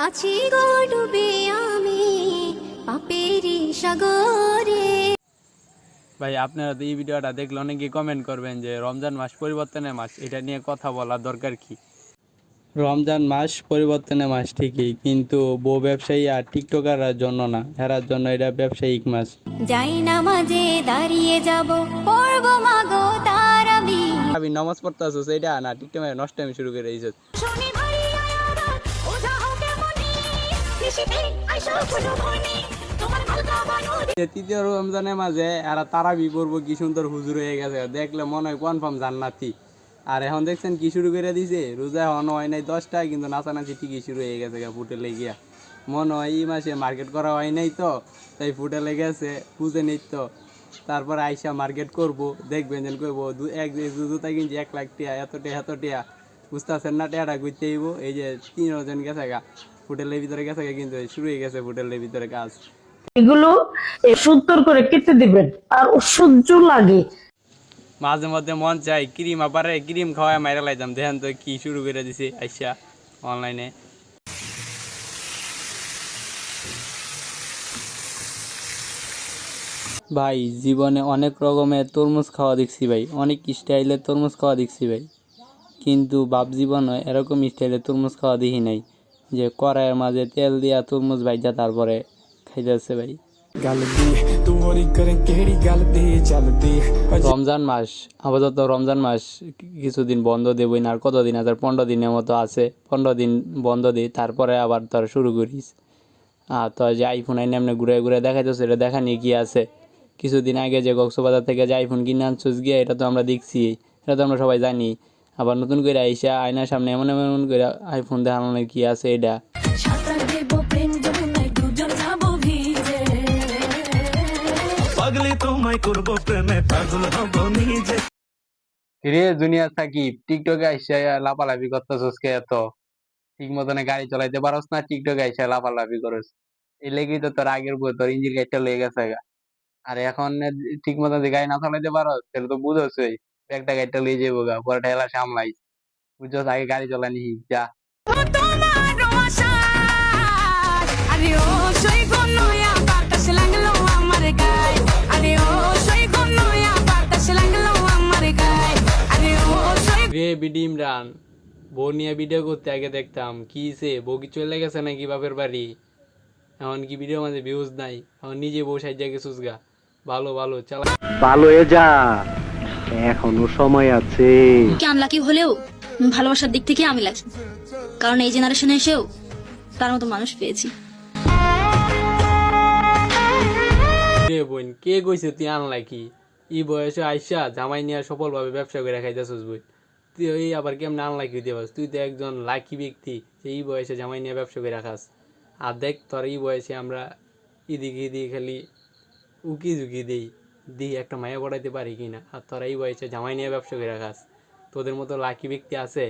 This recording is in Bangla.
আছি গো ডুবে আমি পাপেরি সাগরে। ভাই আপনারা তো এই ভিডিওটা দেখলে অনেকে কমেন্ট করবেন যে রমজান মাস পরিবর্তনের মাস, এটা নিয়ে কথা বলার দরকার কি? রমজান মাস পরিবর্তনের মাস ঠিকই, কিন্তু বউ ব্যবসায়ী আর টিকটকাররা জন্য না, এরার জন্য এটা ব্যবসায়িক মাস। যাই নামাজে দাঁড়িয়ে যাব পড়বো মাগো তারাবি। আমি নামাজ পড়তে আসো সেইটা না, টিকটকে নষ্ট আমি শুরু করে দিয়েছি। তৃতীয় রমজানের মাঝে এরা তারাবি করবো, কি সুন্দর হুজুর হয়ে গেছে, দেখলে মনে হয় কনফার্ম জান্নাতি। আর এখন দেখছেন কি শুরু করে দিছে, রোজা এখন হয় নাই 10টা, কিন্তু নাচানাচি ঠিকই শুরু হয়ে গেছে ফুটে লেগিয়া। মনে হয় এই মাসে মার্কেট করা হয় নাই তো, তাই ফুটে লেগেছে, বুঝে নিত তো। তারপর আইসা মার্কেট করবো, দেখবেন যেন করবো এক জুতা কিনছি 1 লাখ টিয়া, এত টিয়া বুঝতেছেন না, টিয়াটা ঘুরতে আইব। এই যে 3 জন গেছে গা ফুটেলের ভিতরে গেছে গা, কিন্তু শুরু হয়ে গেছে ফুটেলের ভিতরে কাজ। এগুলো সুন্দর করে কেটে দিবেন, আর সহ্য লাগে। মাঝে মধ্যে মন চাই ক্রিম, আবার ক্রিম খাওয়ায় মাইরা লাইতাম। দেখেন তো কি শুরু করে দিছে আইসা অনলাইনে। ভাই জীবনে অনেক রকমের তরমুজ খাওয়া দেখছি ভাই, অনেক স্টাইলের তরমুজ খাওয়া দেখছি ভাই, কিন্তু বাপ জীবনে এরকম স্টাইলের তরমুজ খাওয়া দেখি নাই, যে কড়াইয়ের মাঝে তেল দিয়া তরমুজ ভাইজা তারপরে খাইতেছে ভাই। রমজান মাস আপাতত রমজান মাস কিছুদিন বন্ধ দেবই না, আর কতদিন আছে, 15 দিনের মতো আছে, 15 দিন বন্ধ দিই, তারপরে আবার তোর শুরু করিস। আর তোর যে আইফোন আইনে এমনি ঘুরে ঘুরে দেখাইতেছে, এটা দেখা নিয়ে কি আছে? কিছুদিন আগে যে কক্সবাজার থেকে যে আইফোন কিনে আনছিস গিয়ে, এটা তো আমরা দেখছি, এটা তো আমরা সবাই জানি। আবার নতুন করে আইসা আয়নার সামনে এমন এমন করে আইফোন দেখানোর কি আছে এটা? রে জুনিয়র সাকিব, টিকটকে আইসা লাফালাফি করতেছস কে এত? ঠিক মতন গাড়ি চালাইতে পারস না, টিকটকে আইসা লাফালাফি করস। এই লেগেই তো তোর আগের বউ তোর ইঞ্জিন গাড়িটা লয়ে গেছে গা। আর এখন ঠিক মতন যে গাড়ি না চালাইতে পারস, তাহলে তো বুঝছই, একটা গাড়িটা লয়ে যাবো গা, পরে ঠেলা সামলাই। বুঝছস, আগে গাড়ি চালানি শিখ যা। রে বিডি ইমরান, বউ নিয়ে ভিডিও করতে আগে দেখতাম কি সে বউ কি চলে গেছে নাকি বাপের বাড়ি, এখন কি ভিডিও মাঝে ভিউজ নাই, এখন নিজে বউ সাইজা গেছিস গা। ভালো ভালো চালা, ভালো হয়ে যা, এখনো সময় আছে। কি আনলাকি হলেও ভালোবাসার দিক থেকে আমি লাকি, কারণ এই জেনারেশনে এসেও তার মতো মানুষ পেয়েছি। রে বোন, কে কইছে তুই আনলাকি? এই বয়সে আইসা জামাই নিয়ে সফলভাবে ব্যবসা করে খাইতেছিস বই, তুই এই আবার কেমন আনলাকি হইতে পারস? তুই তো একজন লাকি ব্যক্তি যে এই বয়সে জামাই নিয়ে ব্যবসা করে রাখাস। আর দেখ তোর এই বয়সে আমরা এদিকে খালি উকি ঝুঁকি দিই একটা মায়া পড়াইতে পারি কিনা, আর তোরা এই বয়সে জামাই নিয়ে ব্যবসা করে রাখাস। তোদের মতো লাকি ব্যক্তি আছে?